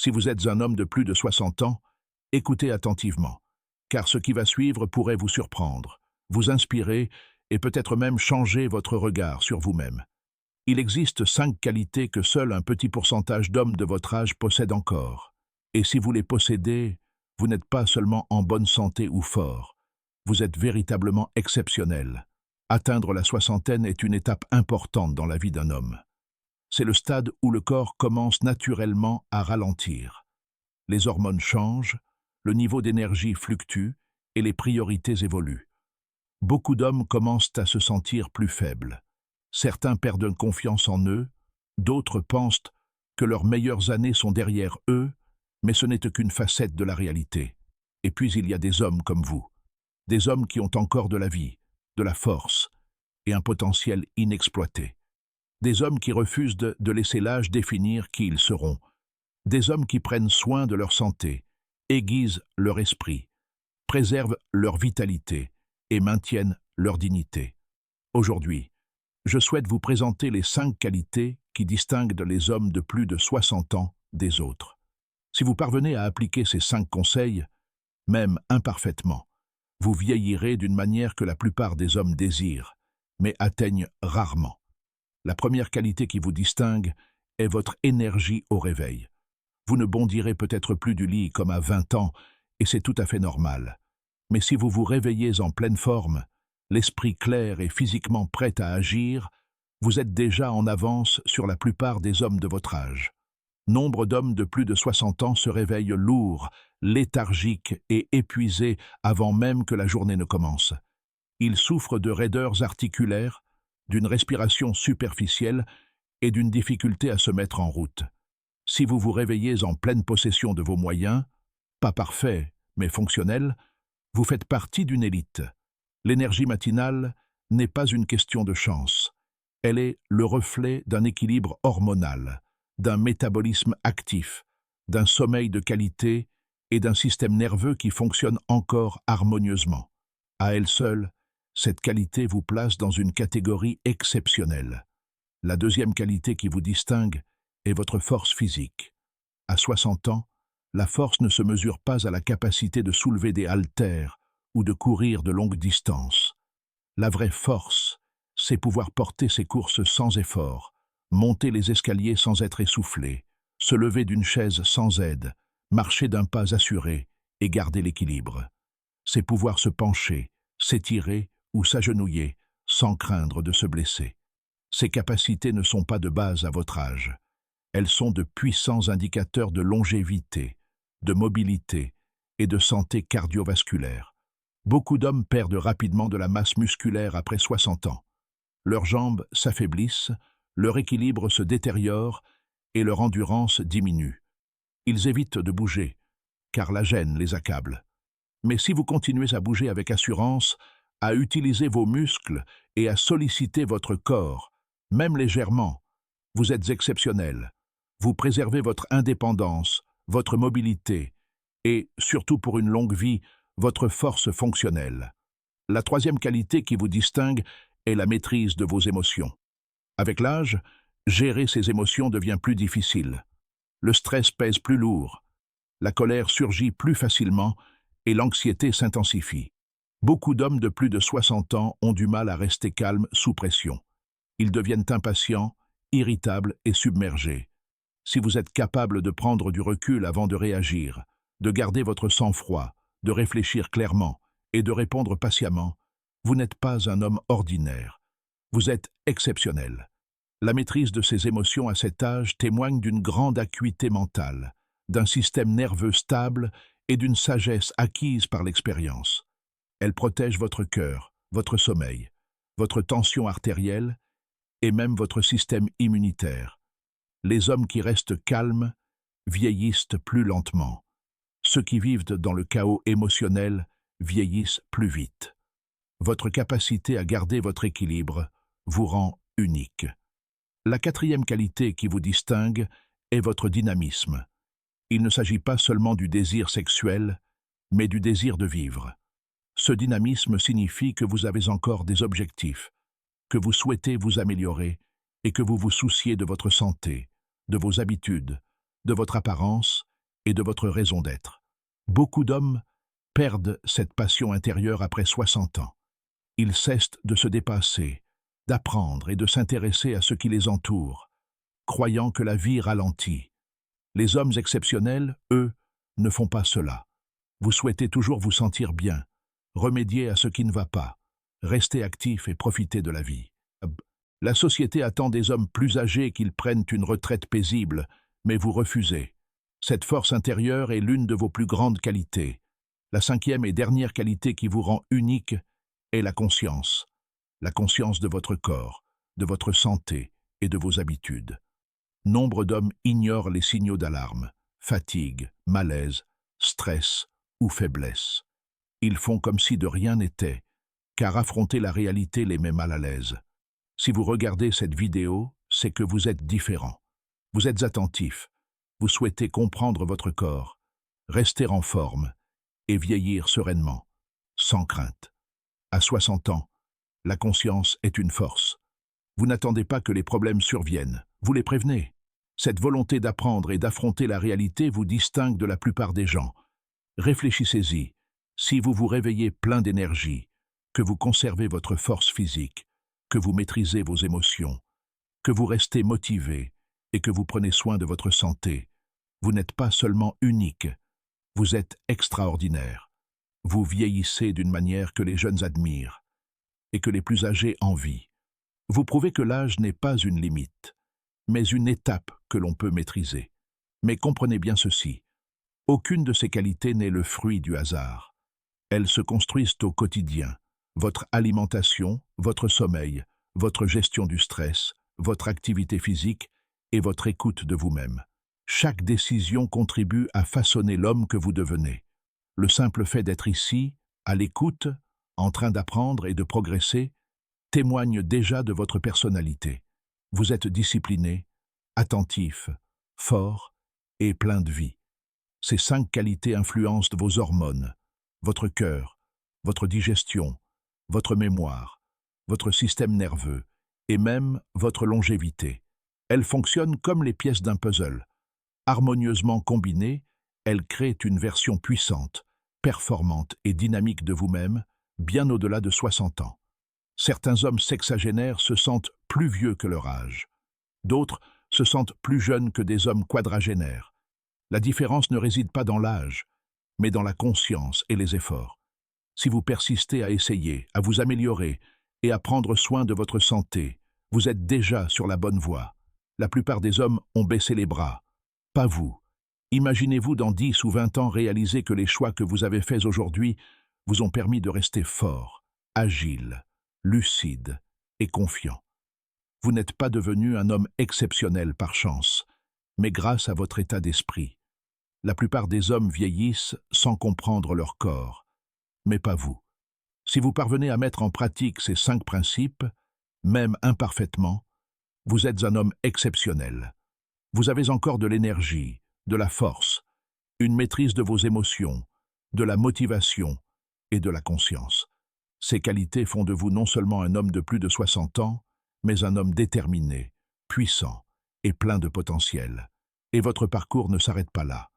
Si vous êtes un homme de plus de 60 ans, écoutez attentivement, car ce qui va suivre pourrait vous surprendre, vous inspirer et peut-être même changer votre regard sur vous-même. Il existe 5 qualités que seul un petit pourcentage d'hommes de votre âge possèdent encore. Et si vous les possédez, vous n'êtes pas seulement en bonne santé ou fort, vous êtes véritablement exceptionnel. Atteindre la soixantaine est une étape importante dans la vie d'un homme. C'est le stade où le corps commence naturellement à ralentir. Les hormones changent, le niveau d'énergie fluctue et les priorités évoluent. Beaucoup d'hommes commencent à se sentir plus faibles. Certains perdent confiance en eux, d'autres pensent que leurs meilleures années sont derrière eux, mais ce n'est qu'une facette de la réalité. Et puis il y a des hommes comme vous, des hommes qui ont encore de la vie, de la force et un potentiel inexploité. Des hommes qui refusent de laisser l'âge définir qui ils seront. Des hommes qui prennent soin de leur santé, aiguisent leur esprit, préservent leur vitalité et maintiennent leur dignité. Aujourd'hui, je souhaite vous présenter les 5 qualités qui distinguent les hommes de plus de 60 ans des autres. Si vous parvenez à appliquer ces 5 conseils, même imparfaitement, vous vieillirez d'une manière que la plupart des hommes désirent, mais atteignent rarement. La première qualité qui vous distingue est votre énergie au réveil. Vous ne bondirez peut-être plus du lit comme à 20 ans, et c'est tout à fait normal. Mais si vous vous réveillez en pleine forme, l'esprit clair et physiquement prêt à agir, vous êtes déjà en avance sur la plupart des hommes de votre âge. Nombre d'hommes de plus de 60 ans se réveillent lourds, léthargiques et épuisés avant même que la journée ne commence. Ils souffrent de raideurs articulaires, d'une respiration superficielle et d'une difficulté à se mettre en route. Si vous vous réveillez en pleine possession de vos moyens, pas parfaits mais fonctionnels, vous faites partie d'une élite. L'énergie matinale n'est pas une question de chance. Elle est le reflet d'un équilibre hormonal, d'un métabolisme actif, d'un sommeil de qualité et d'un système nerveux qui fonctionne encore harmonieusement. À elle seule, cette qualité vous place dans une catégorie exceptionnelle. La deuxième qualité qui vous distingue est votre force physique. À 60 ans, la force ne se mesure pas à la capacité de soulever des haltères ou de courir de longues distances. La vraie force, c'est pouvoir porter ses courses sans effort, monter les escaliers sans être essoufflé, se lever d'une chaise sans aide, marcher d'un pas assuré et garder l'équilibre. C'est pouvoir se pencher, s'étirer ou s'agenouiller sans craindre de se blesser. Ces capacités ne sont pas de base à votre âge. Elles sont de puissants indicateurs de longévité, de mobilité et de santé cardiovasculaire. Beaucoup d'hommes perdent rapidement de la masse musculaire après 60 ans. Leurs jambes s'affaiblissent, leur équilibre se détériore et leur endurance diminue. Ils évitent de bouger, car la gêne les accable. Mais si vous continuez à bouger avec assurance, à utiliser vos muscles et à solliciter votre corps, même légèrement, vous êtes exceptionnel. Vous préservez votre indépendance, votre mobilité et, surtout pour une longue vie, votre force fonctionnelle. La troisième qualité qui vous distingue est la maîtrise de vos émotions. Avec l'âge, gérer ses émotions devient plus difficile. Le stress pèse plus lourd, la colère surgit plus facilement et l'anxiété s'intensifie. Beaucoup d'hommes de plus de 60 ans ont du mal à rester calmes sous pression. Ils deviennent impatients, irritables et submergés. Si vous êtes capable de prendre du recul avant de réagir, de garder votre sang-froid, de réfléchir clairement et de répondre patiemment, vous n'êtes pas un homme ordinaire. Vous êtes exceptionnel. La maîtrise de ces émotions à cet âge témoigne d'une grande acuité mentale, d'un système nerveux stable et d'une sagesse acquise par l'expérience. Elle protège votre cœur, votre sommeil, votre tension artérielle et même votre système immunitaire. Les hommes qui restent calmes vieillissent plus lentement. Ceux qui vivent dans le chaos émotionnel vieillissent plus vite. Votre capacité à garder votre équilibre vous rend unique. La quatrième qualité qui vous distingue est votre dynamisme. Il ne s'agit pas seulement du désir sexuel, mais du désir de vivre. Ce dynamisme signifie que vous avez encore des objectifs, que vous souhaitez vous améliorer et que vous vous souciez de votre santé, de vos habitudes, de votre apparence et de votre raison d'être. Beaucoup d'hommes perdent cette passion intérieure après 60 ans. Ils cessent de se dépasser, d'apprendre et de s'intéresser à ce qui les entoure, croyant que la vie ralentit. Les hommes exceptionnels, eux, ne font pas cela. Vous souhaitez toujours vous sentir bien, remédier à ce qui ne va pas, rester actif et profiter de la vie. La société attend des hommes plus âgés qu'ils prennent une retraite paisible, mais vous refusez. Cette force intérieure est l'une de vos plus grandes qualités. La cinquième et dernière qualité qui vous rend unique est la conscience de votre corps, de votre santé et de vos habitudes. Nombre d'hommes ignorent les signaux d'alarme, fatigue, malaise, stress ou faiblesse. Ils font comme si de rien n'était, car affronter la réalité les met mal à l'aise. Si vous regardez cette vidéo, c'est que vous êtes différent. Vous êtes attentif, vous souhaitez comprendre votre corps, rester en forme et vieillir sereinement, sans crainte. À 60 ans, la conscience est une force. Vous n'attendez pas que les problèmes surviennent, vous les prévenez. Cette volonté d'apprendre et d'affronter la réalité vous distingue de la plupart des gens. Réfléchissez-y. Si vous vous réveillez plein d'énergie, que vous conservez votre force physique, que vous maîtrisez vos émotions, que vous restez motivé et que vous prenez soin de votre santé, vous n'êtes pas seulement unique, vous êtes extraordinaire. Vous vieillissez d'une manière que les jeunes admirent et que les plus âgés envient. Vous prouvez que l'âge n'est pas une limite, mais une étape que l'on peut maîtriser. Mais comprenez bien ceci, aucune de ces qualités n'est le fruit du hasard. Elles se construisent au quotidien. Votre alimentation, votre sommeil, votre gestion du stress, votre activité physique et votre écoute de vous-même. Chaque décision contribue à façonner l'homme que vous devenez. Le simple fait d'être ici, à l'écoute, en train d'apprendre et de progresser, témoigne déjà de votre personnalité. Vous êtes discipliné, attentif, fort et plein de vie. Ces 5 qualités influencent vos hormones, votre cœur, votre digestion, votre mémoire, votre système nerveux et même votre longévité. Elles fonctionnent comme les pièces d'un puzzle. Harmonieusement combinées, elles créent une version puissante, performante et dynamique de vous-même, bien au-delà de 60 ans. Certains hommes sexagénaires se sentent plus vieux que leur âge. D'autres se sentent plus jeunes que des hommes quadragénaires. La différence ne réside pas dans l'âge, mais dans la conscience et les efforts. Si vous persistez à essayer, à vous améliorer et à prendre soin de votre santé, vous êtes déjà sur la bonne voie. La plupart des hommes ont baissé les bras. Pas vous. Imaginez-vous dans 10 ou 20 ans réaliser que les choix que vous avez faits aujourd'hui vous ont permis de rester fort, agile, lucide et confiant. Vous n'êtes pas devenu un homme exceptionnel par chance, mais grâce à votre état d'esprit. La plupart des hommes vieillissent sans comprendre leur corps, mais pas vous. Si vous parvenez à mettre en pratique ces 5 principes, même imparfaitement, vous êtes un homme exceptionnel. Vous avez encore de l'énergie, de la force, une maîtrise de vos émotions, de la motivation et de la conscience. Ces qualités font de vous non seulement un homme de plus de 60 ans, mais un homme déterminé, puissant et plein de potentiel. Et votre parcours ne s'arrête pas là.